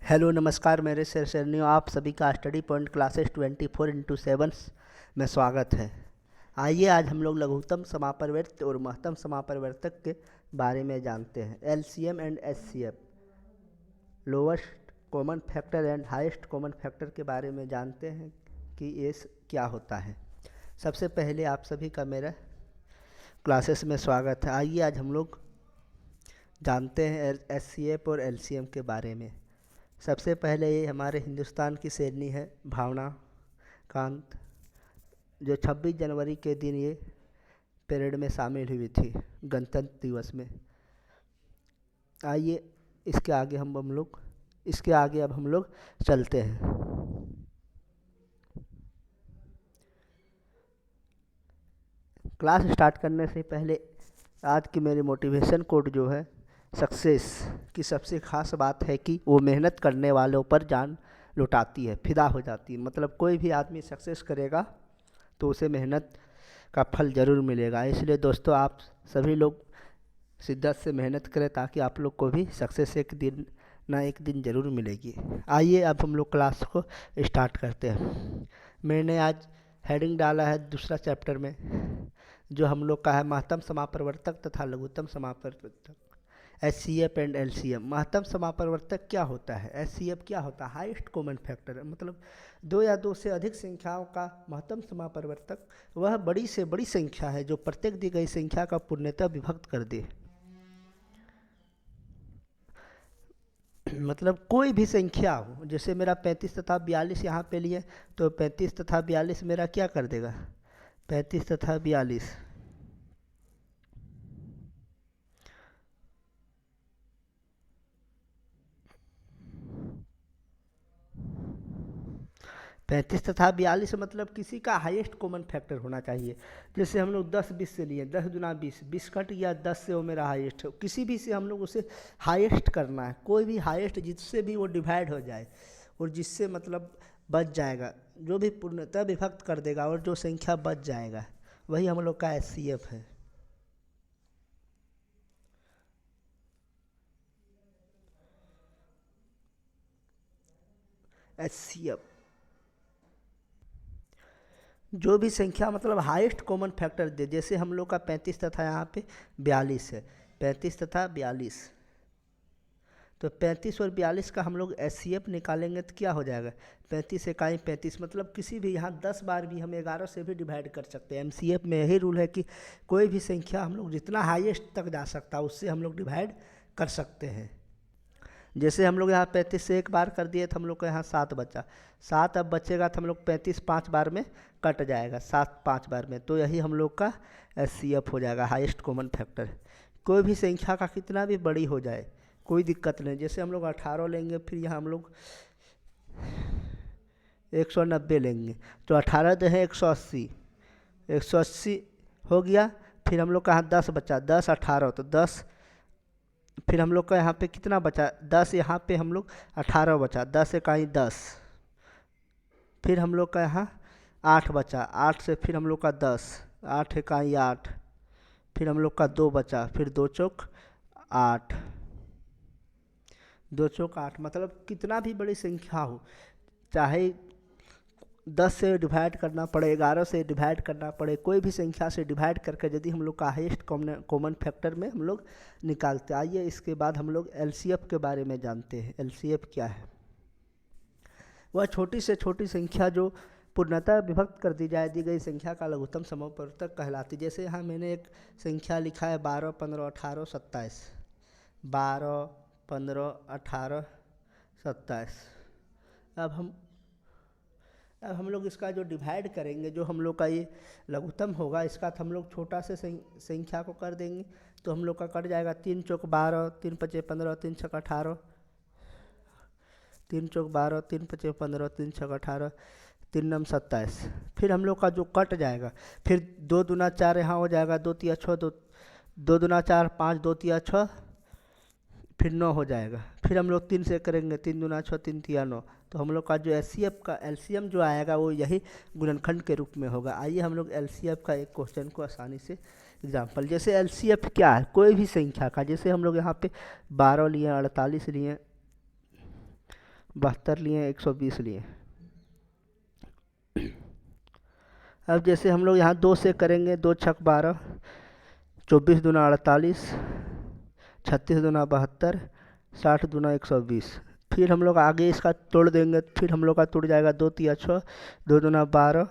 Hello नमस्कार मेरे श्रेणियों, आप सभी का स्टडी पॉइंट क्लासेस 24x7 में स्वागत है। आइए आज हम लोग लघुत्तम समापरिवर्त और महत्तम समापरिवर्तक के बारे में जानते हैं। LCM and HCF, lowest common factor and highest common factor के बारे में जानते हैं कि ये क्या होता है। सबसे पहले आप सभी का मेरा क्लासेस में स्वागत है। आइए आज हम लोग जानते हैं एचसीएफ और एलसीएम के बारे में। सबसे पहले ये हमारे हिंदुस्तान की शेरनी है भावना कांत, जो 26 जनवरी के दिन ये परेड में शामिल हुई थी गणतंत्र दिवस में। आइए इसके आगे अब हम लोग चलते हैं। क्लास स्टार्ट करने से पहले आज की मेरी मोटिवेशन कोट जो है, सक्सेस की सबसे ख़ास बात है कि वो मेहनत करने वालों पर जान लुटाती है, फिदा हो जाती है। मतलब कोई भी आदमी सक्सेस करेगा तो उसे मेहनत का फल ज़रूर मिलेगा। इसलिए दोस्तों, आप सभी लोग शिद्दत से मेहनत करें ताकि आप लोग को भी सक्सेस एक दिन ज़रूर मिलेगी। आइए अब हम लोग क्लास को स्टार्ट करते हैं। मैंने आज हेडिंग डाला है दूसरा चैप्टर में, जो हम लोग का है महत्तम समापरिवर्तक तथा लघुत्तम समापरिवर्तक, एचसीएफ एंड एलसीएम। महत्तम समापरिवर्तक क्या होता है, एचसीएफ क्या होता है, हाईएस्ट कॉमन फैक्टर, मतलब दो या दो से अधिक संख्याओं का महत्तम समापरिवर्तक वह बड़ी से बड़ी संख्या है जो प्रत्येक दी गई संख्या का पूर्णतः विभक्त कर दे। मतलब कोई भी संख्या हो, जैसे मेरा 35 तथा 42 यहाँ पे लिए, तो 35 तथा 42 मेरा क्या कर देगा, 35 तथा 42 35 तथा 42 मतलब किसी का हाईएस्ट कॉमन फैक्टर होना चाहिए। जैसे हम लोग 10-20 से लिए, 10 दुना 20, 20 कट गया 10 से, वो मेरा हाईएस्ट, किसी भी से हम लोग उसे हाईएस्ट करना है। कोई भी हाईएस्ट जिससे भी वो डिवाइड हो जाए और जिससे मतलब बच जाएगा, जो भी पूर्णतः विभक्त कर देगा और जो संख्या बच जाएगा, वही हम लोग का एचसीएफ है। एचसीएफ जो भी संख्या मतलब हाईएस्ट कॉमन फैक्टर दे, जैसे हम लोग का 35 तथा यहाँ पे 42 है, 35 तथा 42, तो 35 और 42 का हम लोग एचसीएफ निकालेंगे तो क्या हो जाएगा, 35 इकाई 35, मतलब किसी भी यहाँ 10 बार भी हम 11 से भी डिवाइड कर सकते हैं। एमसीएफ में यही रूल है कि कोई भी संख्या हम लोग जितना हाईएस्ट तक जा सकता है उससे हम लोग डिवाइड कर सकते हैं। जैसे हम लोग यहाँ 35 से एक बार कर दिए तो हम लोग को यहाँ 7 बचा, 7 अब बचेगा तो हम लोग 35 5 बार में कट जाएगा, 7 5 बार में, तो यही हम लोग का एचसीएफ हो जाएगा, हाईएस्ट कॉमन फैक्टर। कोई भी संख्या का कितना भी बड़ी हो जाए कोई दिक्कत नहीं। जैसे हम लोग 18 लेंगे, फिर यहाँ हम लोग 190 लेंगे, तो 18 जो है 180, 180 हो गया। फिर हम लोग का यहाँ 10 बचा, 10 18, तो 10, फिर हम लोग का यहाँ पे कितना बचा, 10, यहाँ पे हम लोग 18 बचा, 10 इकाई 10, फिर हम लोग का यहाँ 8 बचा, 8 से फिर हम लोग का 10, 8 इकाई 8, फिर हम लोग का 2 बचा, फिर 2 चौक 8, 2 चौक 8, मतलब कितना भी बड़ी संख्या हो, चाहे 10 से डिवाइड करना पड़े, 11 से डिवाइड करना पड़े, कोई भी संख्या से डिवाइड करके यदि हम लोग का हाईएस्ट कॉमन फैक्टर में हम लोग निकालते। आइए इसके बाद हम लोग एलसीएफ के बारे में जानते हैं। एलसीएफ क्या है, वह छोटी से छोटी संख्या जो पूर्णतः विभक्त कर दी जाए दी गई संख्या का लघुत्तम समापरिवर्तक कहलाती। जैसे यहाँ मैंने एक संख्या लिखा है 12 15 18 27, 12 15 18 27। अब हम लोग इसका जो डिवाइड करेंगे, जो हम लोग का ये लघुत्तम होगा, इसका तो हम लोग छोटा से संख्या को कर देंगे, तो हम लोग का कट जाएगा 3 चौक 12, 3 पचे 15, 3 छक 18, 3 चौक 12, 3 पचे 15, 3 छक 18, 3 नम 27। फिर हम लोग का जो कट जाएगा, फिर 2 दूना 4 यहाँ हो जाएगा, 2 तिया 6, 2 दूना 4 5, 2 तिया 6, फिर 9 हो जाएगा। फिर हम लोग 3 से करेंगे, 3 दूना 6, 3 तिया 9, तो हम लोग का जो एचसीएफ का एलसीएम जो आएगा वो यही गुणनखंड के रूप में होगा। आइए हम लोग एलसीएफ का एक क्वेश्चन को आसानी से एग्जाम्पल, जैसे एलसीएफ क्या है, कोई भी संख्या का, जैसे हम लोग यहाँ पे 12 लिए, 48 लिए, 72 लिए, 120 लिए। अब जैसे हम लोग यहाँ 2 से करेंगे, 2 छक 12, 24 दूना 48, 36 दूना 72, 60 दूना 120। फिर हम लोग आगे इसका तोड़ देंगे, फिर हम लोग का टूट जाएगा 2 तिया 6, 2 दूना 12,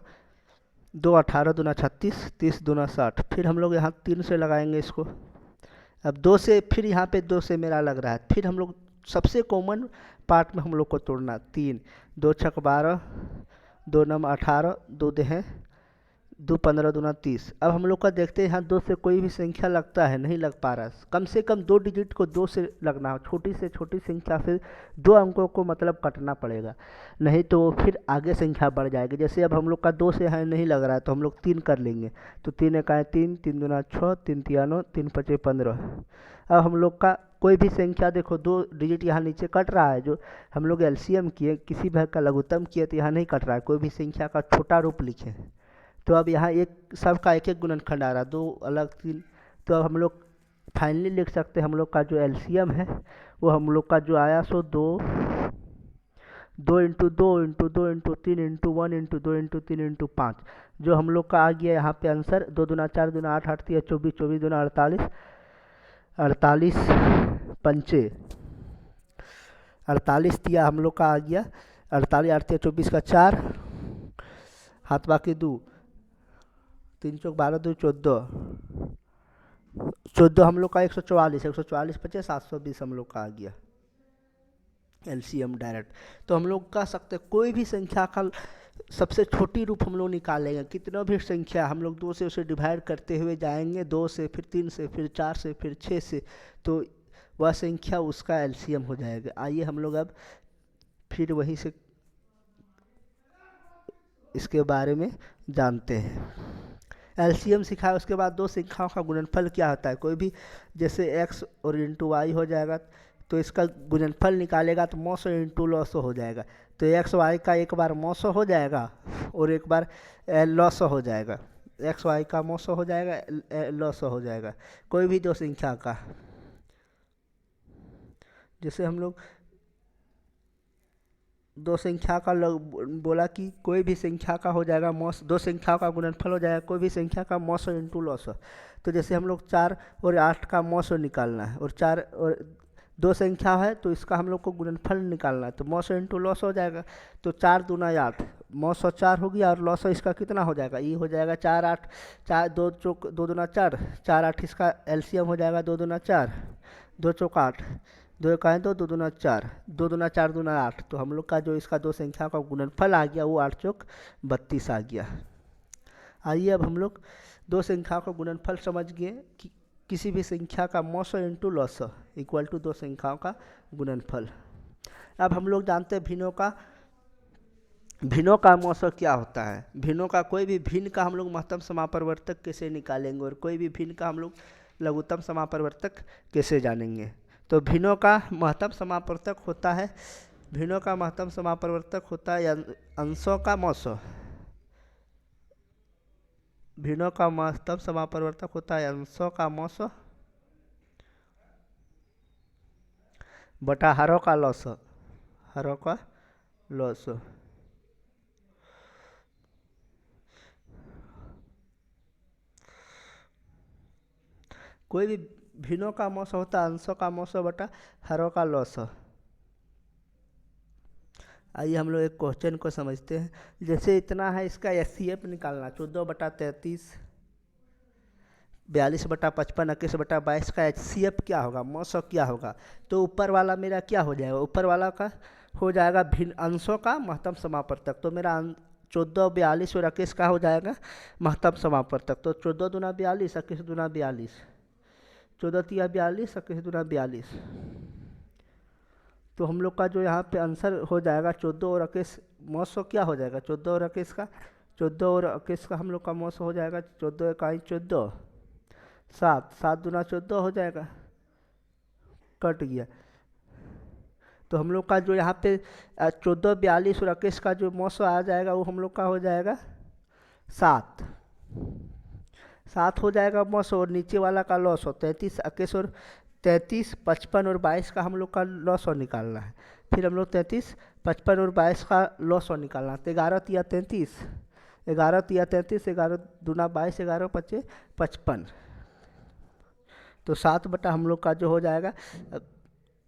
2 18 दूना 36, 30 दूना 60। फिर हम लोग यहाँ 3 से लगाएंगे इसको। अब 2 से, फिर यहाँ पे 2 से मेरा लग रहा है। फिर हम लोग सबसे कॉमन पार्ट में हम लोग को तोड़ना 3, 2 छक 12, 2 नम 18, 2 दें 2 15 दूना 30। अब हम लोग का देखते हैं यहाँ 2 से कोई भी संख्या लगता है, नहीं लग पा रहा। कम से कम 2 डिजिट को 2 से लगना हो, छोटी से छोटी संख्या से 2 अंकों को मतलब कटना पड़ेगा, नहीं तो फिर आगे संख्या बढ़ जाएगी। जैसे अब हम लोग का 2 से यहाँ नहीं लग रहा है तो हम लोग 3 कर लेंगे, तो 3 एक आए 3, 3 दूना 6, 3 तिया 9, 3 पचे 15। अब हम लोग का कोई भी संख्या देखो 2 डिजिट यहाँ नीचे कट रहा है, जो हम लोग एलसीएम किए, किसी भाग का लघुत्तम किए तो यहाँ नहीं कट रहा है। कोई भी संख्या का छोटा रूप लिखे, तो अब यहाँ एक सबका एक एक गुणनखंड आ रहा है, 2 अलग 3। तो अब हम लोग फाइनली लिख सकते हैं हम लोग का जो एलसीएम है वो हम लोग का जो आया सो 2 into 2 into 2 into 3 into 1 into 2 into 3 into 5, जो हम लोग का आ गया यहाँ पे आंसर 2 दूना 4 दूना 8, 8 तिया 24, 24 दूना 48, 48 पंचे 48 तिया हम लोग का आ गया 48, 8 तिया 24 का 4, हाथ बाकी 2, 3 चौक 12, 2 14, 14 हम लोग का 144, 144 पचे 720 हम लोग का आ गया एलसीएम डायरेक्ट। तो हम लोग कह सकते हैं कोई भी संख्या का सबसे छोटी रूप हम लोग निकालेंगे, कितना भी संख्या हम लोग 2 से उसे डिवाइड करते हुए जाएंगे, 2 से फिर 3 से फिर 4 से फिर 6 से, तो वह संख्या उसका एलसीएम हो जाएगा। आइए हम लोग अब फिर वहीं से इसके बारे में जानते हैं। एलसीएम सिखाया, उसके बाद 2 संख्याओं का गुणनफल क्या होता है। कोई भी जैसे x और इंटू वाई हो जाएगा तो इसका गुणनफल निकालेगा तो मौसो इंटू लॉसो हो जाएगा। तो एक्स वाई का एक बार मौसो हो जाएगा और एक बार लॉसो हो जाएगा, एक्स वाई का मौसो हो जाएगा, लॉसो हो जाएगा। कोई भी 2 संख्या का, जैसे हम लोग 2 संख्या का बोला कि कोई भी संख्या का हो जाएगा मौस, 2 संख्या का गुणनफल हो जाएगा कोई भी संख्या का मौसो इंटू लॉसो। तो जैसे हम लोग 4 और 8 का मौसो निकालना है, और 4 और 2 संख्या है तो इसका हम लोग को गुणनफल निकालना है, तो मौसो इंटू लॉस हो जाएगा। तो 4 दूना 8, मौसो 4 हो गया और लॉसो इसका कितना हो जाएगा, ये हो जाएगा 4 8, 4 2 चौक 2 दूना 4, 4 8 इसका एलसीएम हो जाएगा 2 दूना 4, 2 चौक 8, 2 एक आए 2, 2 दूना 4, 2 दूना 4 दूना 8। तो हम लोग का जो इसका 2 संख्या का गुणनफल आ गया वो 8 चौक 32 आ गया। आइए अब हम लोग 2 संख्या का गुणनफल समझ गए कि किसी भी संख्या का मौसो इंटू लॉसो इक्वल टू 2 संख्याओं का गुणनफल। अब हम लोग जानते हैं भिन्नों का मौसो क्या होता है। भिन्नों का, कोई भी भिन्न का हम लोग महत्तम समापरिवर्तक कैसे निकालेंगे और कोई भी भिन्न का हम लोग लघुत्तम समापरिवर्तक कैसे जानेंगे। तो भिन्नों का महत्तम समापरिवर्तक होता है, भिन्नों का महत्तम समापरिवर्तक होता है अंशों का मौसो। भिन्नों का महत्तम समापरिवर्तक होता है अंशों का मौसो बटा हरों का लॉसो, हरों का लॉसो। कोई भी भिन्नों का मौसो होता है अंशों का मौसो बटा हरों का लॉसो। आइए हम लोग एक क्वेश्चन को समझते हैं। जैसे इतना है, इसका एचसीएफ निकालना 14 बटा 33, 42 बटा 55, 21 बटा 22 का एचसीएफ क्या होगा, मौसो क्या होगा। तो ऊपर वाला मेरा क्या हो जाएगा, ऊपर वाला का हो जाएगा भिन्न अंशों का महत्तम समापवर्तक। तो मेरा 14, 42 और 21 का हो जाएगा महत्तम समापवर्तक। तो 14 दूना 42, 21 दूना 42, 14 तिया 42, 21 दूना 42। तो हम लोग का जो यहाँ पे आंसर हो जाएगा 14 और 21 मौसो क्या हो जाएगा, 14 और 21 का, 14 और 21 का हम लोग का मौसो हो जाएगा 14 इकाई 14, 7, 7 दूना 14 हो जाएगा, कट गया। तो हम लोग का जो यहाँ पे 14, 42 और 21 का जो मौसो आ जाएगा वो हम लोग का हो जाएगा 7, 7 हो जाएगा मौसो, और नीचे वाला का लॉस हो 33, 21 और 33, 55 और 22 का हम लोग का लॉस और निकालना है। फिर हम लोग 33, 55 और 22 का लॉस और निकालना है। तो 11 तिया 33, 11 तिया 33, 11 दूना 22, 11 पचे 55। तो 7 बटा हम लोग का जो हो जाएगा,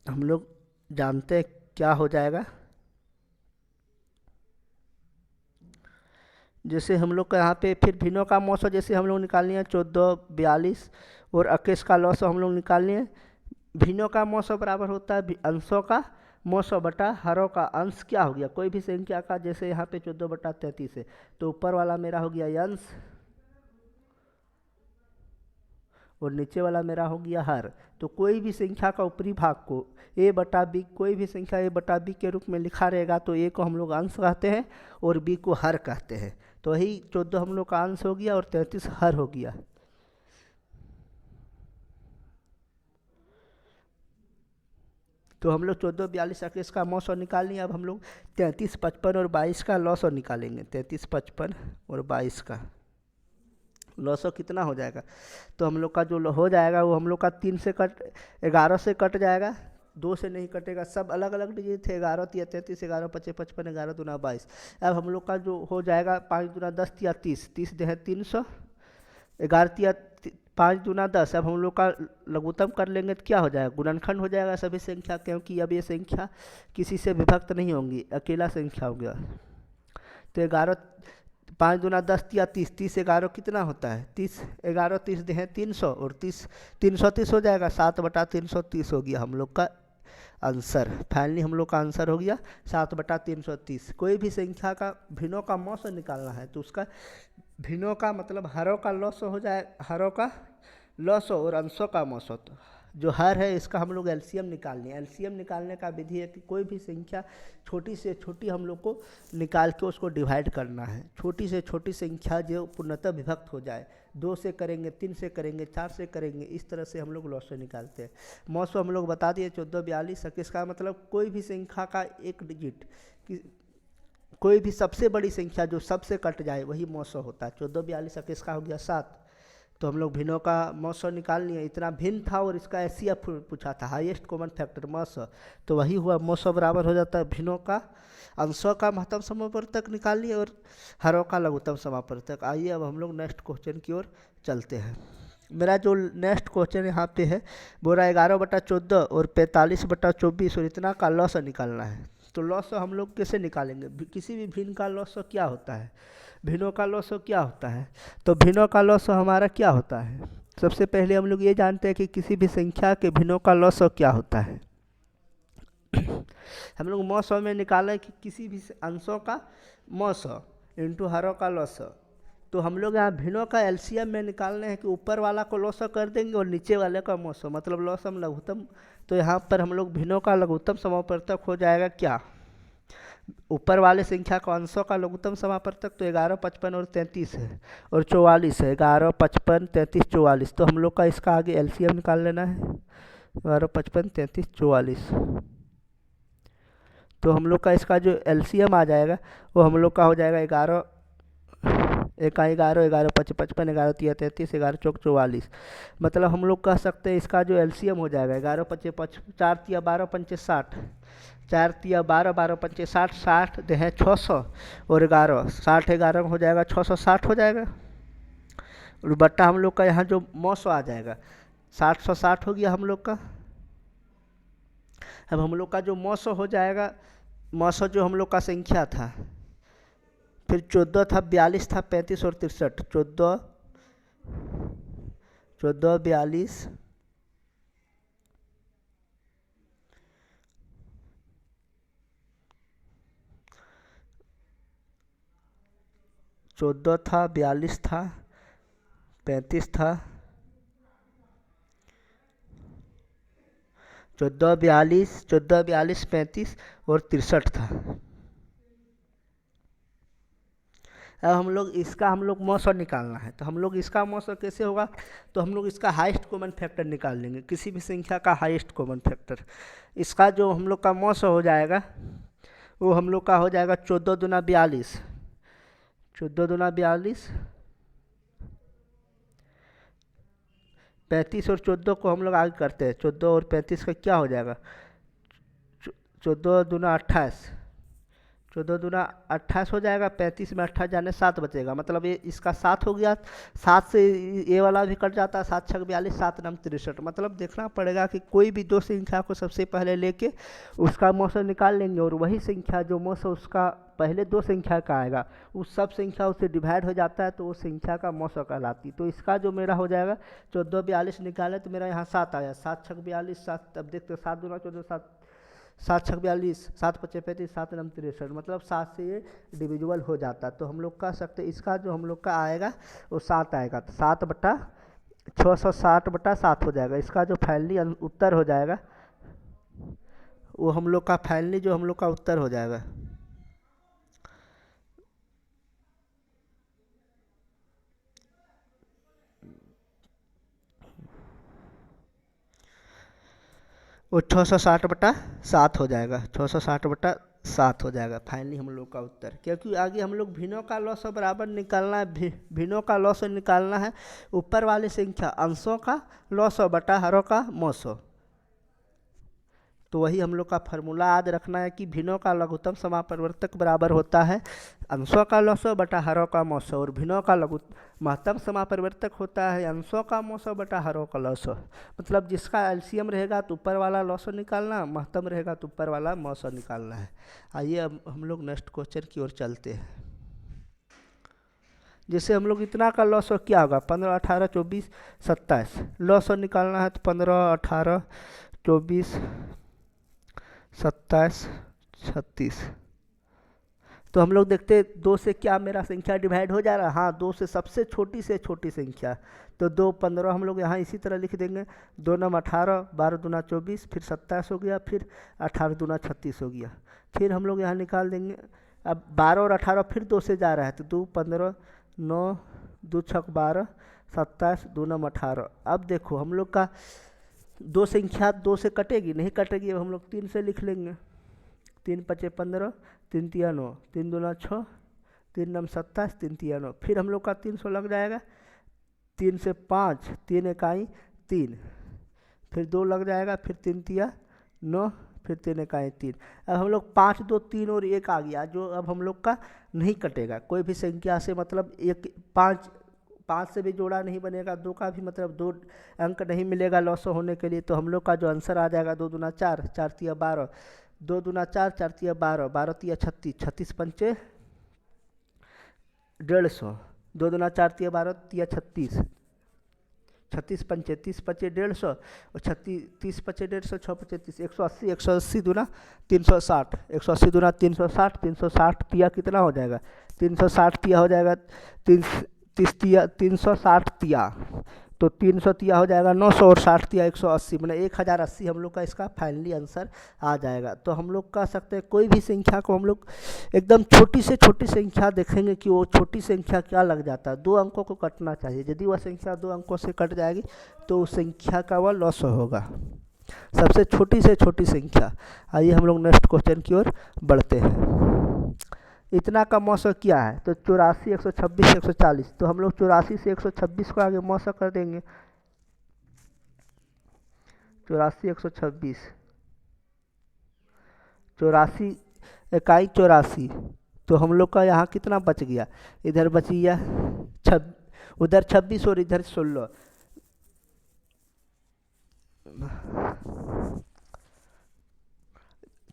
हम लोग जानते हैं क्या हो जाएगा। जैसे हम लोग का यहाँ पे फिर भिन्नों का मौसम जैसे हम लोग निकालनी है 14, 42 और 21 का लॉस हम लोग निकालनी है। भिन्नों का मौसम बराबर होता है अंशों का मौसम बटा हरों का अंश। क्या हो गया, कोई भी संख्या का, जैसे यहाँ पे 14 बटा 33 है तो ऊपर वाला मेरा हो गया अंश और नीचे वाला मेरा हो गया हर। तो कोई भी संख्या का ऊपरी भाग को a बटा बी, कोई भी संख्या a बटा बी के रूप में लिखा रहेगा तो a को हम लोग अंश कहते हैं और b को हर कहते हैं। तो वही 14 हम लोग का अंश हो गया और 33 हर हो गया। तो हम लोग 14, 42, 21 का मौसम निकाल लिया। अब हम लोग 33, 55 और 22 का लॉस और निकालेंगे। 33, 55 और 22 का लॉस कितना हो जाएगा, तो हम लोग का जो हो जाएगा वो हम लोग का 3 से कट 11 से कट जाएगा, 2 से नहीं कटेगा। सब अलग अलग डिजिट थे, 11 तिया 33, 11 पचे 55, 11 दूना 22। अब हम लोग का जो हो जाएगा 5 दूना 10 तिया 30, 30 दे है 300, 11 तिया 5 दूना 10। अब हम लोग का लघुत्तम कर लेंगे तो क्या हो जाएगा, गुणनखंड हो जाएगा सभी संख्या, क्योंकि अब ये संख्या किसी से विभक्त नहीं होंगी, अकेला संख्या हो गया। तो 11 5 दूना 10 तिया 30, 30 11 कितना होता है 30, 11 30 दे हैं 300 और 30 330 हो जाएगा। 7 बटा 330 हो गया हम लोग का आंसर। फाइनली हम लोग का आंसर हो गया 7 बटा 330। कोई भी संख्या का भिन्नों का मौसम निकालना है तो उसका भिन्नों का मतलब हरों का लॉस हो जाए, हरों का लॉस और अंशों का मौसम। तो जो हर है इसका हम लोग एलसीएम निकालनी है। एलसीएम निकालने का विधि है कि कोई भी संख्या छोटी से छोटी हम लोग को निकाल के उसको डिवाइड करना है। छोटी से छोटी संख्या जो पूर्णतः विभक्त हो जाए, 2 से करेंगे, 3 से करेंगे, 4 से करेंगे, इस तरह से हम लोग लॉस निकालते हैं। मौसम हम लोग बता दिए 14, 42, 21 का मतलब कोई भी संख्या का एक डिजिट, कोई भी सबसे बड़ी संख्या जो सबसे कट जाए वही मौसम होता है। 14, 42, 21 का हो गया 7। तो हम लोग भिन्नों का मौसम निकाल लिए। इतना भिन्न था और इसका एचसीएफ पूछा था, हाईएस्ट कॉमन फैक्टर मौसम, तो वही हुआ मौसम बराबर हो जाता है भिन्नों का अंशों का महत्तम समापवर्तक निकाल लिए और हरों का लघुत्तम समापवर्तक। आइए अब हम लोग नेक्स्ट क्वेश्चन की ओर चलते हैं। मेरा जो नेक्स्ट क्वेश्चन यहाँ पे है बोरा 11 बटा 14 और 45 बटा 24 और इतना का लॉस निकालना है। तो लॉस हम लोग कैसे निकालेंगे, किसी भी भिन्न का लॉस क्या होता है, भिन्नों का लॉस क्या होता है। तो भिन्नों का लॉस हमारा क्या होता है, सबसे पहले हम लोग ये जानते हैं कि किसी भी संख्या के भिन्नों का लॉस क्या होता है। हम लोग मौसम में निकालें कि किसी भी अंशों का मौसम इंटू हरों का लॉस। तो हम लोग यहाँ भिन्नों का एलसीएम में निकालने हैं कि ऊपर वाला को लॉस कर देंगे और नीचे वाले का मौसम, मतलब लॉसम लघुत्तम। तो यहाँ पर हम लोग भिन्नों का लघुत्तम समापवर्तक हो जाएगा क्या, ऊपर वाले संख्या का अंशों का लघुत्तम समापवर्तक। तो 11, 55 और 33 है और 44 है, 11, 55, 33, 44। तो हम लोग का इसका आगे एलसीएम निकाल लेना है, 11, 55, 33, 44। तो हम लोग का इसका जो एलसीएम आ जाएगा वो हम लोग का हो जाएगा 11, 11, 11 पच 55, 11 तिया 33, 11 चौक 44। मतलब हम लोग कह सकते हैं इसका जो एलसीएम हो जाएगा 11 पचे 4 तिया 12 पंचे 60, 4 तिया 12, 12 पंचे 60, 60 दे हैं 600 और 11, 60 11 हो जाएगा 660 हो जाएगा। और बट्टा हम लोग का यहाँ जो मौसम आ जाएगा 760 हो गया हम लोग का। अब हम लोग का जो मौसम हो जाएगा, मौसम जो हम लोग का संख्या था, फिर 14 था, 42 था, 35 और 63, 14, 42, 14 था, 42 था, 35 था, 14, 42, 14, 42, 35 और 63 था। अब हम लोग इसका हम लोग मौसम निकालना है। तो हम लोग इसका मौसम कैसे होगा, तो हम लोग इसका हाईएस्ट कॉमन फैक्टर निकाल लेंगे, किसी भी संख्या का हाईएस्ट कॉमन फैक्टर। इसका जो हम लोग का मौसम हो जाएगा वो हम लोग का हो जाएगा 14 दूना 42, 14 दूना 42, 35 और 14 को हम लोग आगे करते हैं। 14 और 35 का क्या हो जाएगा? 14 दूना 28, 14 दूना 28 हो जाएगा। 35 में 28 जाने 7 बचेगा, मतलब ये इसका 7 हो गया। 7 से ये वाला भी कट जाता है। 7 छक 42, 7 नम 63। मतलब देखना पड़ेगा कि कोई भी दो संख्या को सबसे पहले लेके उसका मौसा निकाल लेंगे, और वही संख्या जो मौसा उसका पहले दो संख्या का आएगा उस सब संख्या उससे डिवाइड हो जाता है, तो वो संख्या का मौसा कहलाती। तो इसका जो मेरा हो जाएगा 14 42 निकाले तो मेरा यहाँ 7 आया। 7 छक 42, 7, अब देखते 7 दूना 14, 7 7 छक 42, 7 पचे 35, 7 नम 63। मतलब 7 से ये डिविजिबल हो जाता। तो हम लोग कह सकते हैं इसका जो हम लोग का आएगा वो 7 आएगा। तो 7 बटा 660 बटा 7 हो जाएगा। इसका जो फाइनली उत्तर हो जाएगा वो हम लोग का फाइनली जो हम लोग का उत्तर हो जाएगा वो 660 बटा 7 हो जाएगा। 660 बटा 7 हो जाएगा फाइनली हम लोग का उत्तर। क्योंकि आगे हम लोग भिन्नों का लॉस बराबर निकालना है। भिन्नों का लॉस निकालना है ऊपर वाली संख्या अंशों का लॉस बटा हरों का मौसो। तो वही हम लोग का फार्मूला याद रखना है कि भिन्नों का लघुत्तम समापरिवर्तक बराबर होता है अंशों का लॉसो बटा हरों का मौसो, और भिन्नों का महत्तम समापरिवर्तक होता है अंशों का मौसो बटा हरों का लॉसो। मतलब जिसका एलसीएम रहेगा तो ऊपर वाला लॉसो निकालना, महत्तम रहेगा तो ऊपर वाला मौसो निकालना है। आइए अब हम लोग नेक्स्ट क्वेश्चन की ओर चलते हैं। जैसे हम लोग इतना का लॉसो क्या होगा? 15 18 24 27 लॉसो निकालना है, तो 15 18 24 27 36। तो हम लोग देखते दो से क्या मेरा संख्या डिवाइड हो जा रहा है? हाँ, दो से सबसे छोटी से छोटी संख्या। तो 2 15 हम लोग यहाँ इसी तरह लिख देंगे। 2 नम 18, 12 दूना 24, फिर 27 हो गया, फिर 18 दूना 36 हो गया। फिर हम लोग यहाँ निकाल देंगे। अब 12 और 18 फिर 2 से जा रहा है, तो 2 15 9 2 छक 12 27 2 नम 18। अब देखो हम लोग का दो संख्या 2 से कटेगी नहीं? कटेगी। अब हम लोग 3 से लिख लेंगे। 3 पचे 15, 3 तिया 9, 3 दूना 6, 3 नम 27, 3 तिया 9। फिर हम लोग का 300 लग जाएगा। 3 से 5, 3 इकाई 3, फिर 2 लग जाएगा, फिर 3 तिया 9, फिर 3 इकाई 3। अब हम लोग 5 2 3 और 1 आ गया, जो अब हम लोग का नहीं कटेगा कोई भी संख्या से। मतलब 5 से भी जोड़ा नहीं बनेगा, 2 का भी मतलब 2 अंक नहीं मिलेगा लॉस होने के लिए। तो हम लोग का जो आंसर आ जाएगा 2 दूना 4, 4 तिया 12, 2 दूना 4, 4 तिया 12, 12 तिया 36, 36 पंचे 150, 2 दूना 4 तिया 12 तिया 36, 36 पंचे 30 पचे 150, और 36 30 पचे 150, 6 पचे 30, 180, 180 दूना 360, 180 दूना 360, 360 तिया कितना हो जाएगा? 360 तिया हो जाएगा 360 तिया, तो 300 तिया हो जाएगा 900, और 60 तिया 180, मतलब 1080 हम लोग का इसका फाइनली आंसर आ जाएगा। तो हम लोग कह सकते हैं कोई भी संख्या को हम लोग एकदम छोटी से छोटी संख्या देखेंगे कि वो छोटी संख्या क्या लग जाता है। 2 अंकों को कटना चाहिए। यदि वह संख्या 2 अंकों से कट जाएगी तो उस संख्या का वह लॉस होगा। सबसे छोटी से छोटी संख्या। आइए हम लोग नेक्स्ट क्वेश्चन की ओर बढ़ते हैं। इतना का मौसा क्या है? तो 84 126 140। तो हम लोग 84 से 126 को आगे मौसा कर देंगे। 84 126, 84 इकाई 84। तो हम लोग का यहाँ कितना बच गया? इधर बच गया उधर 26 और इधर 16।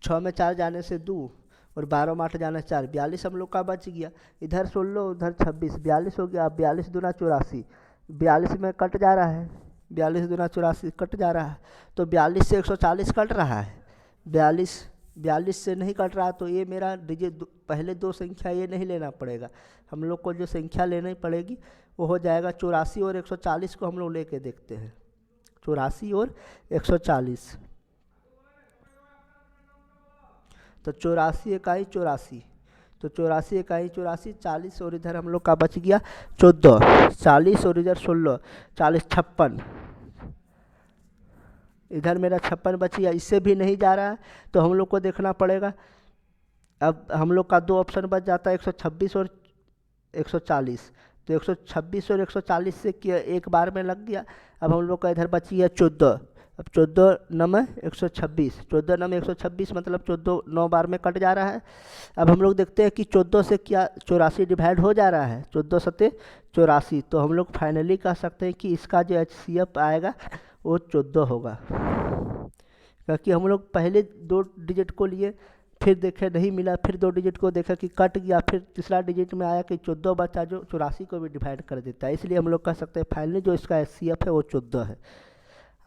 6 में 4 जाने से 2, और 12 में 8 जाने से 4, 42 हम लोग का बच गया। इधर 16 उधर 26, 42 हो गया। 42 दूना 84, 42 में कट जा रहा है, 42 दूना 84 कट जा रहा है। तो 42 से 140 कट रहा है, 42 से नहीं कट रहा। तो ये मेरा पहले दो संख्या ये नहीं लेना पड़ेगा। हम लोग को जो संख्या लेनी पड़ेगी वो हो जाएगा 84 और 140 को हम लोग लेके देखते हैं। 84 और 140, तो 84 इकाई 84, तो 84 इकाई 84, 40 और इधर हम लोग का बच गया 14, 40 और इधर 16, 40 56, इधर मेरा 56 बच गया। इससे भी नहीं जा रहा है तो हम लोग को देखना पड़ेगा। अब हम लोग का 2 ऑप्शन बच जाता है 126 और 140। तो 126 और 140 से किया एक बार में लग गया। अब हम लोग का इधर बची है 14। अब 14 नम 126, 14 नम 126 मतलब 14 9 बार में कट जा रहा है। अब हम लोग देखते हैं कि 14 से क्या 84 डिवाइड हो जा रहा है, 14 सत्ते 84। तो हम लोग फाइनली कह सकते हैं कि इसका जो HCF आएगा वो 14 होगा, क्योंकि हम लोग पहले 2 डिजिट को लिए, फिर देखे नहीं मिला, फिर 2 डिजिट को देखा कि कट गया, फिर तीसरा डिजिट में आया कि 14 बचा जो 84 को भी डिवाइड कर देता है। इसलिए हम लोग कह सकते हैं फाइनली जो इसका HCF है वो 14 है।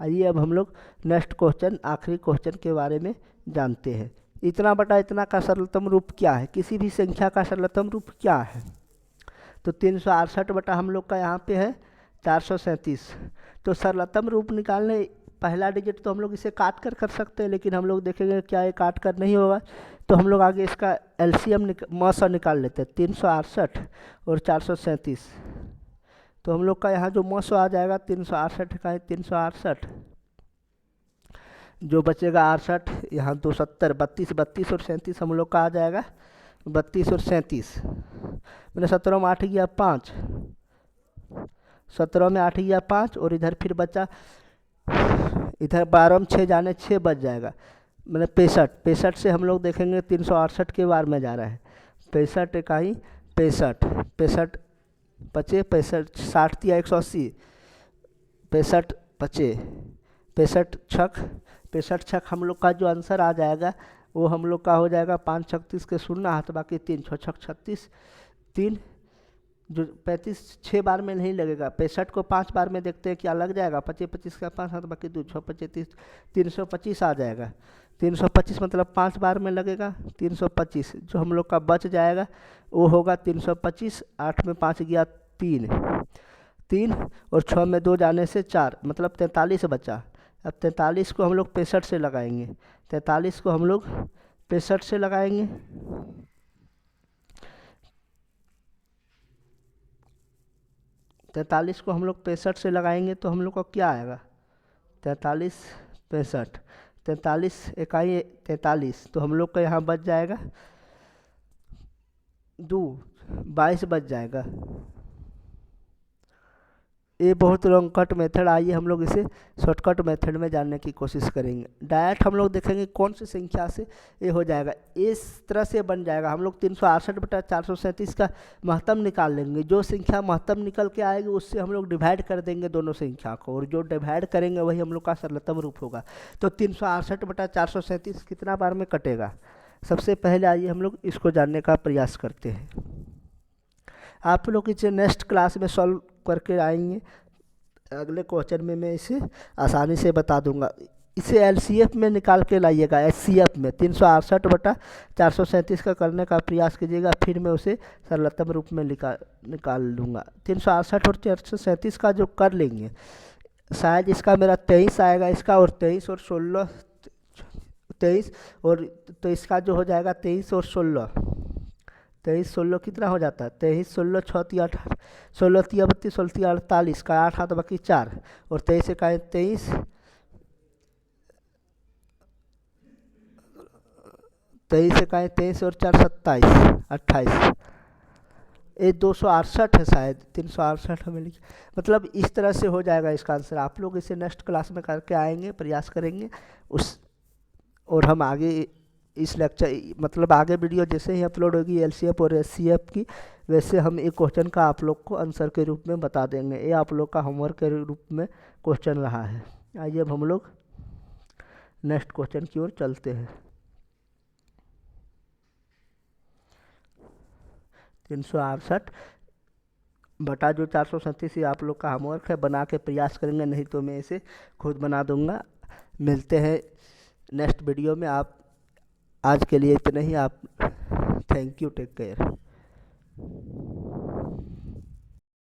आइए अब हम लोग नेक्स्ट क्वेश्चन, आखिरी क्वेश्चन के बारे में जानते हैं। इतना बटा इतना का सरलतम रूप क्या है? किसी भी संख्या का सरलतम रूप क्या है? तो 368 बटा हम लोग का यहाँ पे है 437। तो सरलतम रूप निकालने पहला डिजिट तो हम लोग इसे काट कर सकते हैं, लेकिन हम लोग देखेंगे क्या ये काट कर नहीं होगा, तो हम लोग आगे इसका LCM मौसा निकाल लेते हैं। 368 और 437, तो हम लोग का यहाँ जो मौसा आ जाएगा 368 का है 368, जो बचेगा 68, यहाँ 270, 32 32 और 37 हम लोग का आ जाएगा 32 और 37। मैंने 17 में 8 गया 5, 17 में 8 गया 5, और इधर फिर बचा, इधर 12 में 6 जाने 6 बच जाएगा, मैंने 65, 65 से हम लोग देखेंगे 368 के बार में जा रहा है, 65 इकाई 65, 65 पचे 65, 60 दिया 180, 65 पचे 65 छक, 65 छक हम लोग का जो आंसर आ जाएगा वो हम लोग का हो जाएगा 5 36 के 0 हाथ बाकी 3 6 छक 36, 3 जो 35 6 बार में नहीं लगेगा, 65 को 5 बार में देखते हैं क्या लग जाएगा, 25 25 का 5 हाथ बाकी 2 6 25 325 आ जाएगा। 325 मतलब 5 बार में लगेगा, 325 जो हम लोग का बच जाएगा वो होगा 325, 8 में 5 गया 3, 3 और 6 में 2 जाने से 4 मतलब 43 बचा। अब 43 को हम लोग 65 से लगाएंगे, 43 को हम लोग 65 से लगाएंगे, 43 को हम लोग 65 से लगाएंगे तो हम लोग को क्या आएगा, 43 65, 43 इकाई 43, तो हम लोग का यहाँ बच जाएगा 2 22 बच जाएगा। ये बहुत लॉन्ग कट मेथड, आइए हम लोग इसे शॉर्टकट मेथड में जानने की कोशिश करेंगे। डायरेक्ट हम लोग देखेंगे कौन सी संख्या से ये हो जाएगा, इस तरह से बन जाएगा। हम लोग 368 बटा 437 का महत्तम निकाल लेंगे, जो संख्या महत्तम निकल के आएगी उससे हम लोग डिवाइड कर देंगे दोनों संख्या को, और जो डिवाइड करेंगे वही हम लोग का सरलतम रूप होगा। तो 368 बटा 437 कितना बार में कटेगा? सबसे पहले आइए हम लोग इसको जानने का प्रयास करते हैं। आप लोग इसे नेक्स्ट क्लास में सॉल्व करके आएंगे, अगले क्वेश्चन में मैं इसे आसानी से बता दूंगा। इसे LCF में निकाल के लाइएगा, HCF में 368 बटा 437 का करने का प्रयास कीजिएगा, फिर मैं उसे सरलतम रूप में निकाल लूँगा। 368 और 437 का जो कर लेंगे, शायद इसका मेरा 23 आएगा इसका, और 23 और 16 23, और तो इसका जो हो जाएगा 23 और 16, 23 16 कितना हो जाता है, 23 16 6 3 8, 16 3 32 16 3 48 का 8 हाथ बाकी 4, और 23 का 23, 23 का 23 और 4 27 28, ये 268 है शायद, 368 हमें लिख, मतलब इस तरह से हो जाएगा इसका आंसर। आप लोग इसे नेक्स्ट क्लास में करके आएंगे, प्रयास करेंगे उस, और हम आगे इस लेक्चर मतलब आगे वीडियो जैसे ही अपलोड होगी LCF और HCF की, वैसे हम एक क्वेश्चन का आप लोग को आंसर के रूप में बता देंगे। ये आप लोग का होमवर्क के रूप में क्वेश्चन रहा है। आइए अब हम लोग नेक्स्ट क्वेश्चन की ओर चलते हैं। 368 बटा जो 437 आप लोग का होमवर्क है, बना के प्रयास करेंगे, नहीं तो मैं इसे खुद बना दूंगा। मिलते हैं नेक्स्ट वीडियो में। आप आज के लिए इतना ही। आप थैंक यू, टेक केयर।